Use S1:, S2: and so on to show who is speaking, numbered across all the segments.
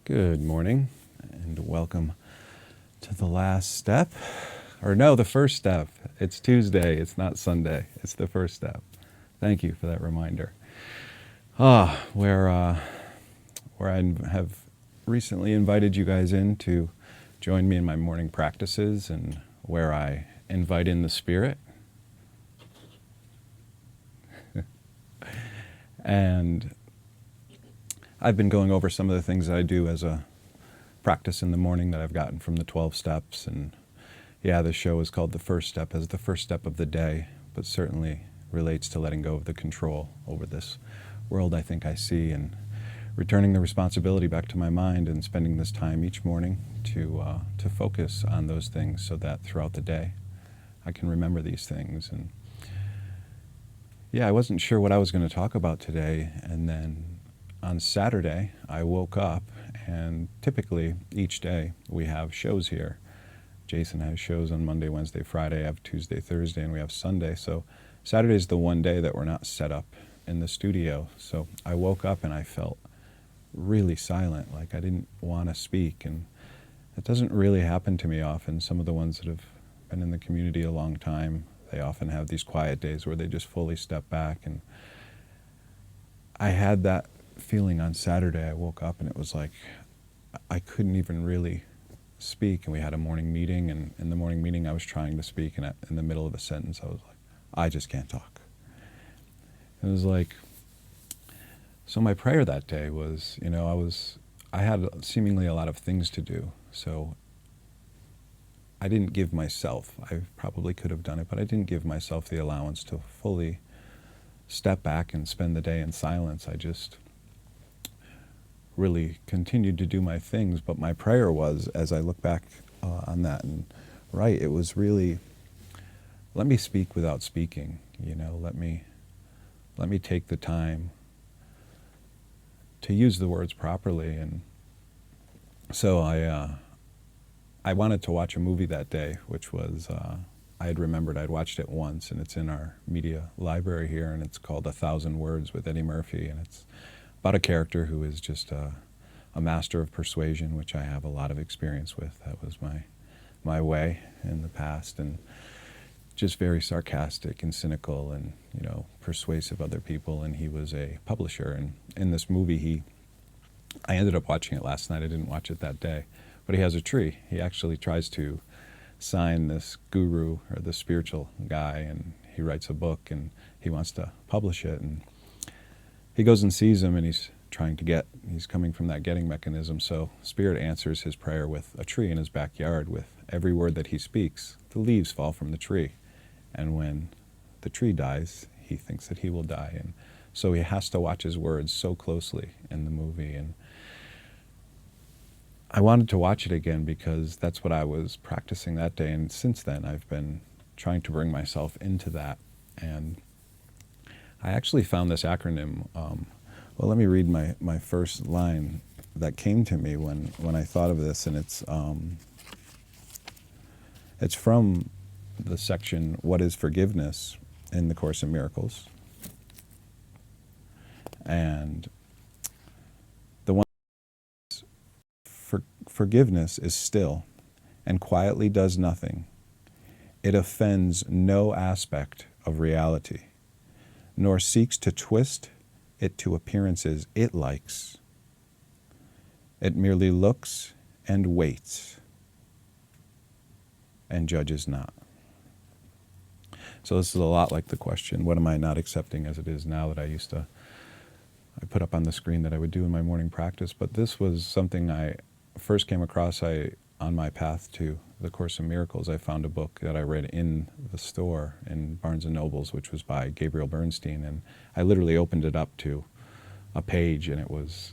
S1: Good morning, and welcome to the last step. Or no, the first step. It's Tuesday, it's not Sunday. It's the first step. Thank you for that reminder. Where I have recently invited you guys in to join me in my morning practices, and where I invite in the Spirit. And I've been going over some of the things that I do as a practice in the morning that I've gotten from the 12 steps. And yeah, the show is called The First Step as the first step of the day, but certainly relates to letting go of the control over this world I think I see, and returning the responsibility back to my mind, and spending this time each morning to focus on those things so that throughout the day I can remember these things. And yeah, I wasn't sure what I was going to talk about today, and then on Saturday I woke up, and typically each day we have shows here. Jason has shows on Monday, Wednesday, Friday. I have Tuesday, Thursday, and we have Sunday. So Saturday's the one day that we're not set up in the studio. So I woke up and I felt really silent, like I didn't want to speak. And it doesn't really happen to me often. Some of the ones that have been in the community a long time, they often have these quiet days where they just fully step back. And I had that feeling on Saturday. I woke up and it was like I couldn't even really speak. And we had a morning meeting, and in the morning meeting I was trying to speak, and in the middle of a sentence I was like, I just can't talk. It was like, so my prayer that day was, I had seemingly a lot of things to do, so I didn't give myself, I probably could have done it, but I didn't give myself the allowance to fully step back and spend the day in silence. I just really continued to do my things. But my prayer was, as I look back on that, and it was really, let me speak without speaking. Let me take the time to use the words properly. And so I wanted to watch a movie that day, which was, I had remembered I'd watched it once, and it's in our media library here, and it's called 1,000 Words with Eddie Murphy, and it's about a character who is just a master of persuasion, which I have a lot of experience with. That was my way in the past, and just very sarcastic and cynical, and persuasive other people. And he was a publisher, and in this movie I ended up watching it last night. I didn't watch it that day, but he has a tree. He actually tries to sign this guru or the spiritual guy, and he writes a book and he wants to publish it, and he goes and sees him, and he's coming from that getting mechanism. So Spirit answers his prayer with a tree in his backyard. With every word that he speaks, the leaves fall from the tree, and when the tree dies, he thinks that he will die. And so he has to watch his words so closely in the movie. And I wanted to watch it again because that's what I was practicing that day, and since then I've been trying to bring myself into that. And I actually found this acronym. Well, let me read my first line that came to me when I thought of this, and it's from the section, What is Forgiveness, in the Course in Miracles. And the one is, forgiveness is still and quietly does nothing. It offends no aspect of reality, nor seeks to twist it to appearances it likes. It merely looks and waits and judges not. So this is a lot like the question, what am I not accepting as it is now, that I put up on the screen that I would do in my morning practice. But this was something I first came across. On my path to the Course in Miracles, I found a book that I read in the store in Barnes & Noble's, which was by Gabriel Bernstein, and I literally opened it up to a page, and it was,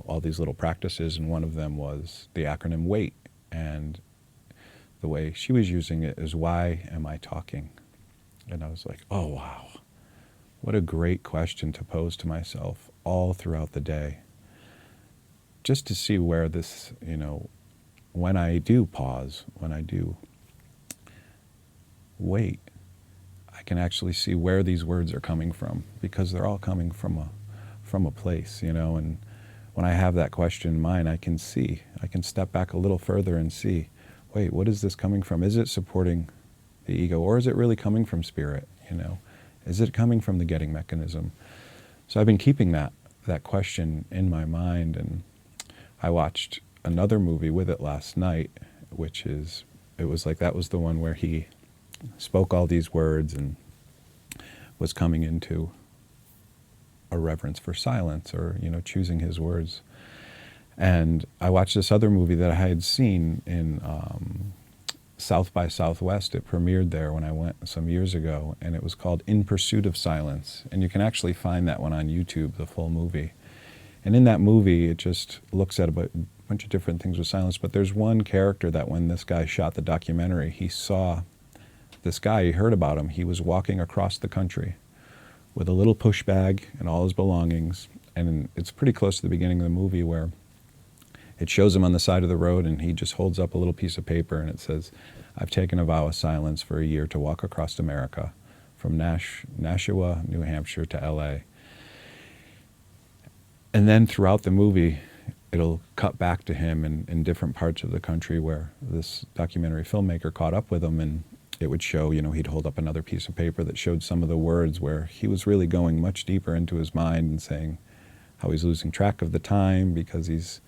S1: all these little practices, and one of them was the acronym WAIT, and the way she was using it is, why am I talking? And I was like, oh wow, what a great question to pose to myself all throughout the day, just to see where this, when I do pause, when I do wait, I can actually see where these words are coming from, because they're all coming from a place, and when I have that question in mind, I can step back a little further and see, wait, what is this coming from? Is it supporting the ego, or is it really coming from spirit? Is it coming from the getting mechanism? So I've been keeping that question in my mind, and I watched another movie with it last night, it was like that was the one where he spoke all these words and was coming into a reverence for silence, or choosing his words. And I watched this other movie that I had seen in South by Southwest. It premiered there when I went some years ago, and it was called In Pursuit of Silence. And you can actually find that one on YouTube, the full movie. And in that movie, it just looks at a bunch of different things with silence. But there's one character that when this guy shot the documentary, he saw this guy, he heard about him. He was walking across the country with a little push bag and all his belongings. And it's pretty close to the beginning of the movie where it shows him on the side of the road, and he just holds up a little piece of paper, and it says, "I've taken a vow of silence for a year to walk across America from Nashua, New Hampshire to L.A." And then throughout the movie, it'll cut back to him in different parts of the country where this documentary filmmaker caught up with him, and it would show, he'd hold up another piece of paper that showed some of the words where he was really going much deeper into his mind and saying how he's losing track of the time because he's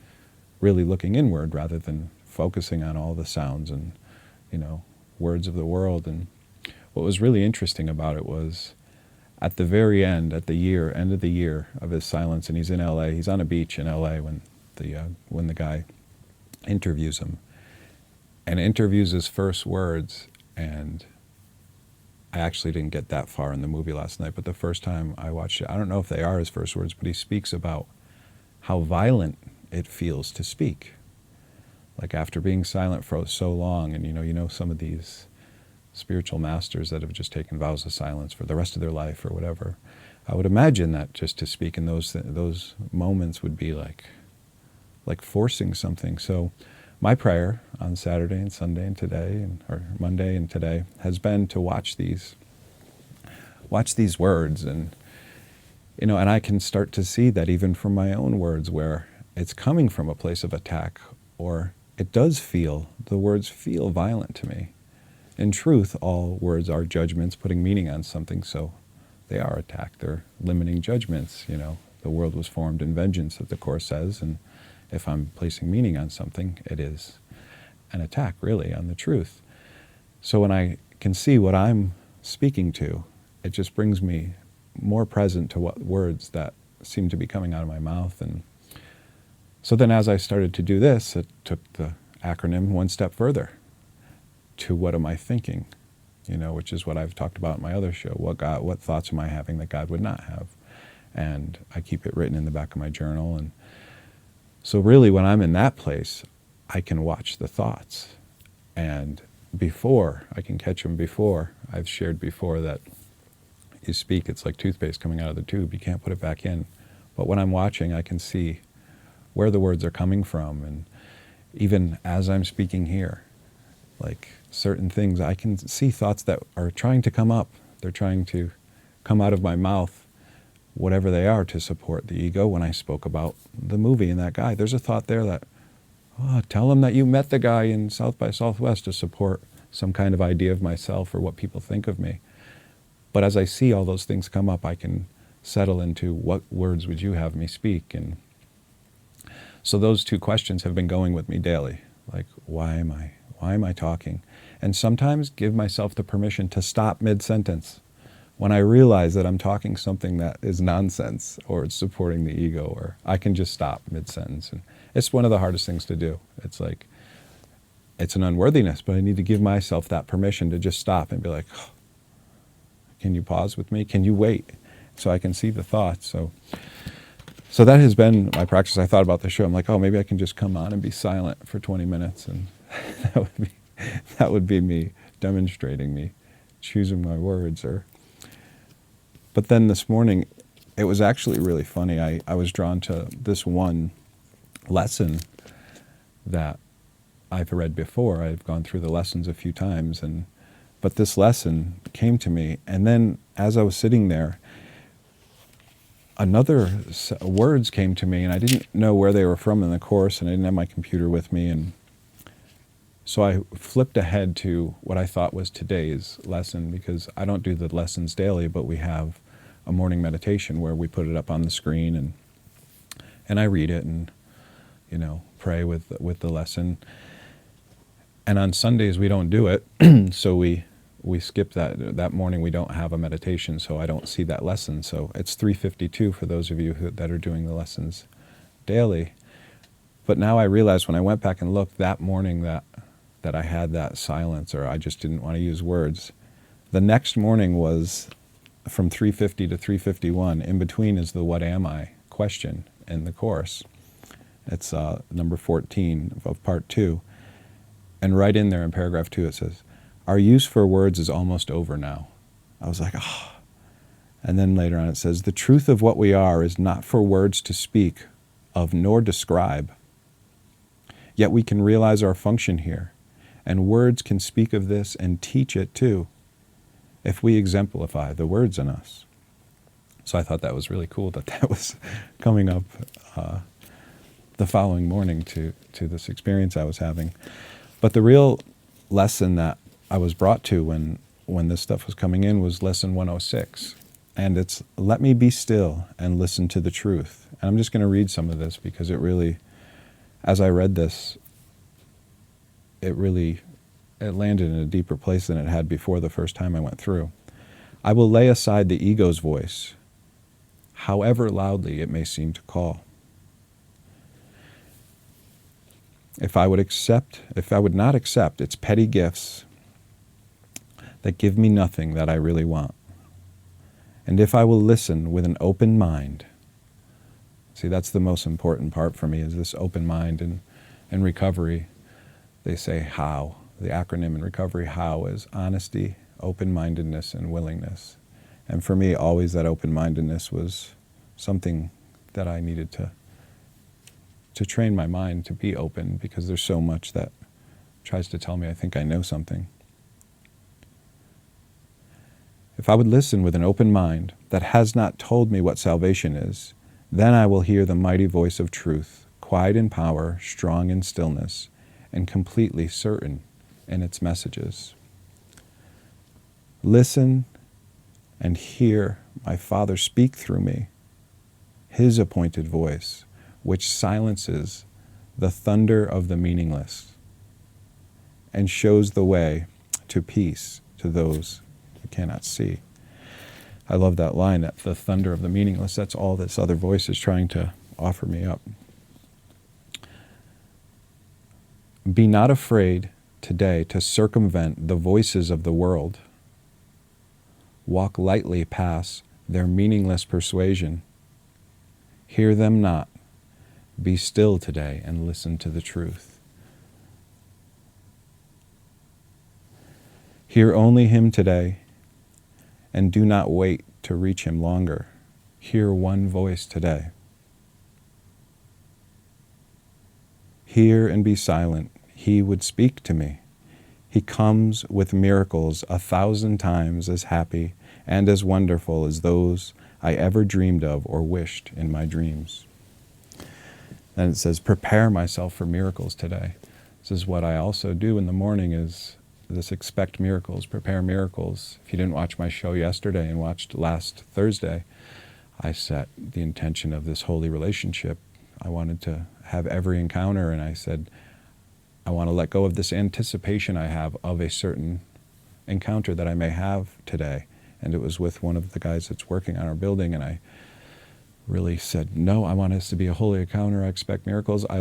S1: really looking inward rather than focusing on all the sounds and, words of the world. And what was really interesting about it was at the very end, at the end of the year of his silence, and he's in L.A., he's on a beach in L.A. when the guy interviews him, and interviews his first words. And I actually didn't get that far in the movie last night, but the first time I watched it, I don't know if they are his first words, but he speaks about how violent it feels to speak. Like after being silent for so long, and some of these spiritual masters that have just taken vows of silence for the rest of their life or whatever, I would imagine that just to speak in those moments would be like forcing something. So my prayer on Saturday and Sunday and today, or Monday and today, has been to watch these words, and and I can start to see that even from my own words where it's coming from a place of attack, or the words feel violent to me. In truth, all words are judgments putting meaning on something, so they are attack. They're limiting judgments. The world was formed in vengeance, that the Course says, and if I'm placing meaning on something, it is an attack, really, on the truth. So when I can see what I'm speaking to, it just brings me more present to what words that seem to be coming out of my mouth. And so then as I started to do this, it took the acronym one step further to what am I thinking, which is what I've talked about in my other show. What thoughts am I having that God would not have? And I keep it written in the back of my journal. And so really when I'm in that place, I can watch the thoughts. And before, I can catch them before. I've shared before that you speak, it's like toothpaste coming out of the tube. You can't put it back in. But when I'm watching, I can see where the words are coming from. And even as I'm speaking here, like certain things, I can see thoughts that are trying to come up. They're trying to come out of my mouth, whatever they are, to support the ego. When I spoke about the movie and that guy, there's a thought there that, tell him that you met the guy in South by Southwest, to support some kind of idea of myself or what people think of me. But as I see all those things come up, I can settle into what words would you have me speak. And so those two questions have been going with me daily. Like, why am I talking? And sometimes give myself the permission to stop mid-sentence when I realize that I'm talking something that is nonsense, or it's supporting the ego, or I can just stop mid-sentence. And it's one of the hardest things to do. It's like, it's an unworthiness, but I need to give myself that permission to just stop and be like, can you pause with me? Can you wait? So I can see the thoughts. So that has been my practice. I thought about the show. I'm like, maybe I can just come on and be silent for 20 minutes. And that would be me demonstrating, me choosing my words. But then this morning, it was actually really funny. I was drawn to this one lesson that I've read before. I've gone through the lessons a few times, but this lesson came to me. And then as I was sitting there, words came to me, and I didn't know where they were from in the course, and I didn't have my computer with me, and so I flipped ahead to what I thought was today's lesson, because I don't do the lessons daily, but we have a morning meditation where we put it up on the screen, and I read it and, pray with the lesson. And on Sundays we don't do it, so we skip that morning. We don't have a meditation, so I don't see that lesson. So it's 3:52 for those of you that are doing the lessons daily. But now I realize when I went back and looked that morning that I had that silence, or I just didn't want to use words. The next morning was from 3:50 to 3:51. In between is the "What am I?" question in the course. It's number 14 of part 2. And right in there in paragraph 2 it says, "Our use for words is almost over now." I was like, oh. And then later on it says, "The truth of what we are is not for words to speak of nor describe. Yet we can realize our function here, and words can speak of this and teach it too, if we exemplify the words in us." So I thought that was really cool that was coming up the following morning to this experience I was having. But the real lesson that I was brought to when this stuff was coming in was lesson 106. And it's, "Let me be still and listen to the truth." And I'm just going to read some of this because it really, as I read this, it landed in a deeper place than it had before the first time I went through. "I will lay aside the ego's voice, however loudly it may seem to call. If I would not accept its petty gifts that give me nothing that I really want, and if I will listen with an open mind." See, that's the most important part for me, is this open mind. And in recovery, they say HOW. The acronym in recovery, HOW, is honesty, open-mindedness, and willingness. And for me, always that open-mindedness was something that I needed to train my mind to be open, because there's so much that tries to tell me I think I know something. "If I would listen with an open mind that has not told me what salvation is, then I will hear the mighty voice of truth, quiet in power, strong in stillness, and completely certain in its messages. Listen and hear my Father speak through me, his appointed voice, which silences the thunder of the meaningless and shows the way to peace to those who cannot see." I love that line, that the thunder of the meaningless, that's all this other voice is trying to offer me up. "Be not afraid today to circumvent the voices of the world. Walk lightly past their meaningless persuasion. Hear them not. Be still today and listen to the truth. Hear only him today, and do not wait to reach him longer. Hear one voice today. Hear and be silent. He would speak to me. He comes with miracles 1,000 times as happy and as wonderful as those I ever dreamed of or wished in my dreams." And it says, "Prepare myself for miracles today." This is what I also do in the morning, is this: expect miracles, prepare miracles. If you didn't watch my show yesterday and watched last Thursday, I set the intention of this holy relationship. I wanted to have every encounter, and I said, I want to let go of this anticipation I have of a certain encounter that I may have today. And it was with one of the guys that's working on our building, and I really said, no, I want this to be a holy encounter. I expect miracles. I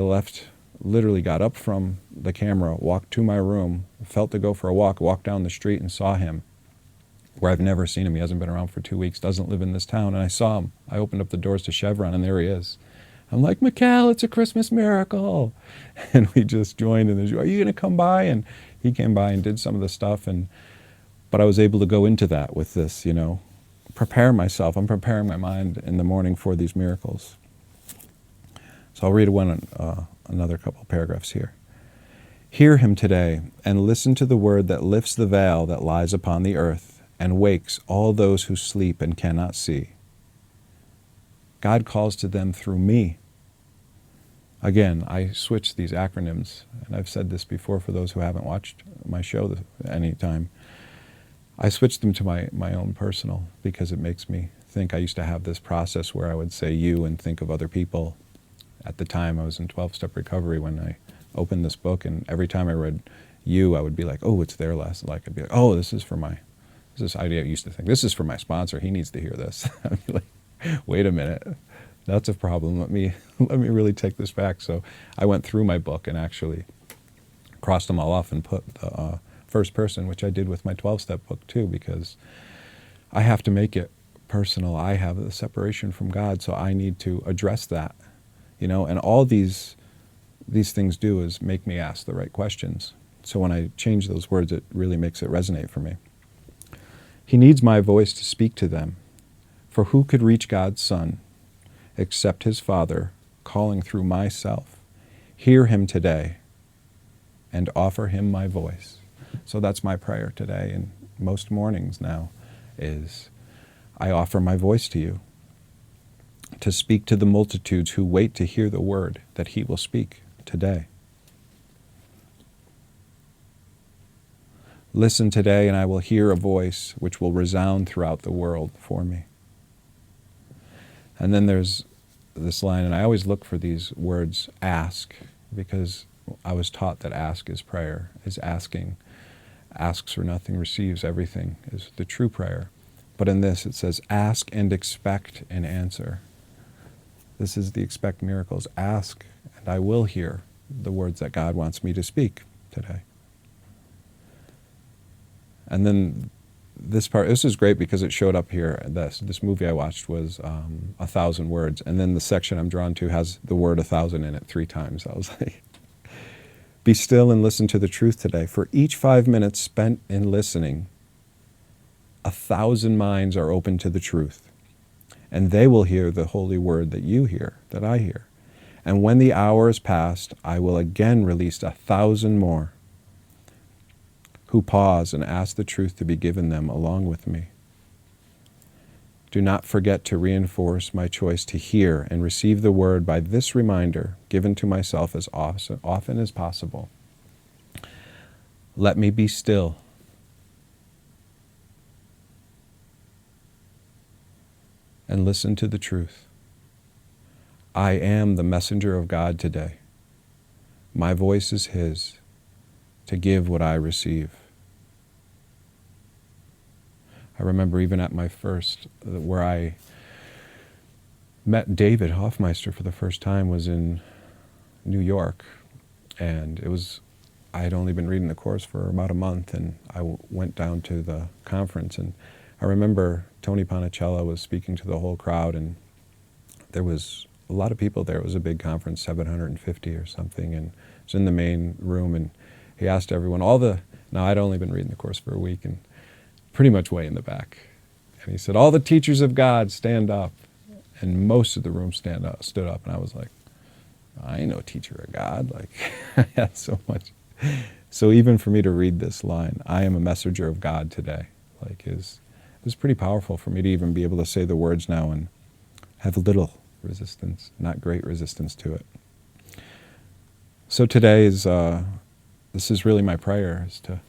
S1: literally got up from the camera, walked to my room, felt to go for a walk, walked down the street and saw him, where I've never seen him. He hasn't been around for 2 weeks, doesn't live in this town, and I saw him. I opened up the doors to Chevron, and there he is. I'm like, Mikhail, it's a Christmas miracle. And we just joined in the, are you going to come by? And he came by and did some of the stuff. But I was able to go into that with this, prepare myself. I'm preparing my mind in the morning for these miracles. So I'll read another couple paragraphs here. Hear him today and listen to the word that lifts the veil that lies upon the earth and wakes all those who sleep and cannot see. God calls to them through me. Again, I switch these acronyms, and I've said this before for those who haven't watched my show any time. I switched them to my own personal because it makes me think. I used to have this process where I would say you and think of other people. At the time, I was in 12-step recovery when I opened this book, and every time I read you, I would be like, oh, it's their lesson. Like, I'd be like, oh, this idea I used to think, this is for my sponsor. He needs to hear this. I'd be like, wait a minute. That's a problem. Let me really take this back. So I went through my book and actually crossed them all off and put the first person, which I did with my 12-step book too, because I have to make it personal. I have the separation from God, so I need to address that, and all these things do is make me ask the right questions. So when I change those words, it really makes it resonate for me. He needs my voice to speak to them. For who could reach God's Son except his Father calling through myself? Hear him today and offer him my voice. So that's my prayer today, and most mornings now, is I offer my voice to you to speak to the multitudes who wait to hear the word that he will speak today. Listen today, and I will hear a voice which will resound throughout the world for me. And then there's this line, and I always look for these words, ask, because I was taught that ask is prayer, is asking. Asks for nothing, receives everything is the true prayer. But in this it says, ask and expect an answer. This is the expect miracles. Ask, and I will hear the words that God wants me to speak today. And then this part, this is great because it showed up here. This movie I watched was 1,000 words, and then the section I'm drawn to has the word 1,000 in it 3 times. I was like, be still and listen to the truth today. For each 5 minutes spent in listening, 1,000 minds are open to the truth, and they will hear the holy word that you hear, that I hear. And when the hour is past, I will again release 1,000 more who pause and ask the truth to be given them along with me. Do not forget to reinforce my choice to hear and receive the word by this reminder given to myself as often as possible. Let me be still. And listen to the truth. I am the messenger of God today. My voice is his to give what I receive. I remember even at my first, where I met David Hoffmeister for the first time was in New York. And I had only been reading the course for about a month, and I went down to the conference, and I remember Tony Panicella was speaking to the whole crowd, and there was a lot of people there. It was a big conference, 750 or something, and it was in the main room, and he asked everyone, now I'd only been reading the course for a week, and pretty much way in the back. And he said, all the teachers of God stand up. And most of the room stood up, and I was like, I ain't no teacher of God. Like, I had so much. So even for me to read this line, I am a messenger of God today, like it was pretty powerful for me to even be able to say the words now and have little resistance, not great resistance to it. So today this is really my prayer, is to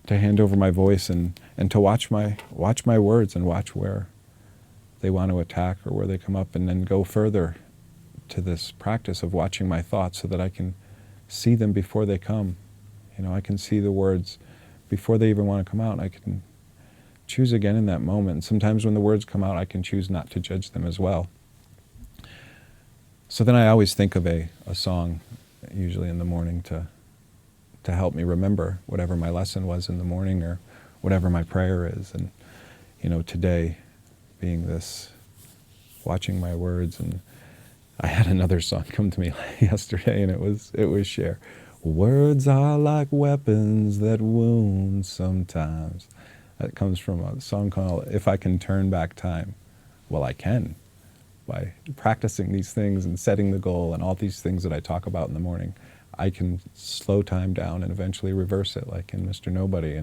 S1: hand over my voice and to watch my words and watch where they want to attack or where they come up, and then go further to this practice of watching my thoughts so that I can see them before they come. I can see the words before they even want to come out, and I can choose again in that moment. And sometimes when the words come out, I can choose not to judge them as well. So then I always think of a song, usually in the morning, to help me remember whatever my lesson was in the morning or whatever my prayer is. And, today being this, watching my words, and I had another song come to me yesterday, and it was Cher. Words are like weapons that wound sometimes. That comes from a song called If I Can Turn Back Time. Well, I can, by practicing these things and setting the goal and all these things that I talk about in the morning. I can slow time down and eventually reverse it, like in Mr. Nobody.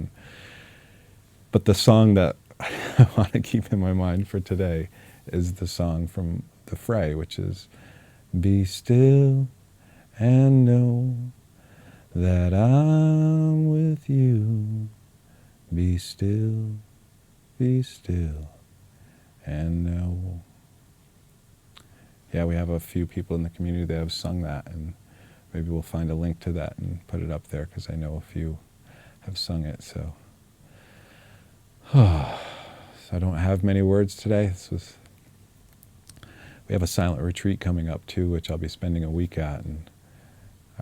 S1: But the song that I want to keep in my mind for today is the song from the fray, which is, be still and know that I'm with you. Be still and know. Yeah, we have a few people in the community that have sung that, and maybe we'll find a link to that and put it up there, because I know a few have sung it. So, so I don't have many words today. We have a silent retreat coming up too, which I'll be spending a week at, and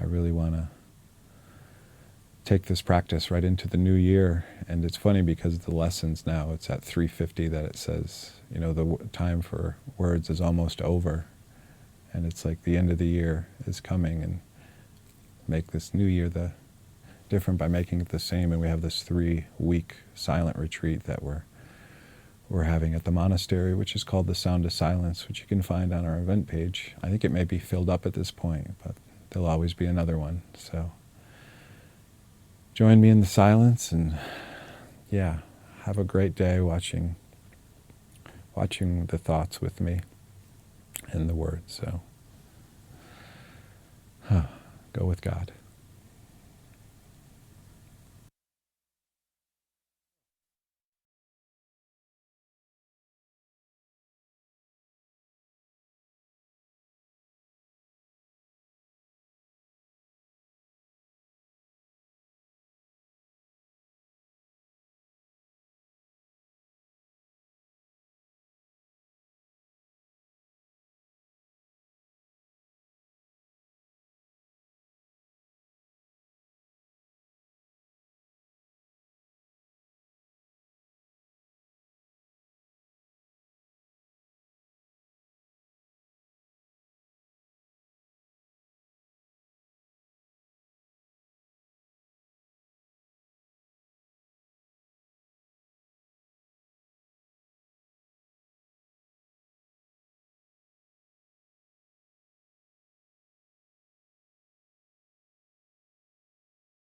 S1: I really want to take this practice right into the new year. And it's funny because the lessons now, it's at 3:50 that it says, the time for words is almost over. And it's like the end of the year is coming, and make this new year different by making it the same. And we have this 3-week silent retreat that we're having at the monastery, which is called The Sound of Silence, which you can find on our event page. I think it may be filled up at this point, but there'll always be another one. So join me in the silence, and have a great day watching the thoughts with me and the words. So go with God.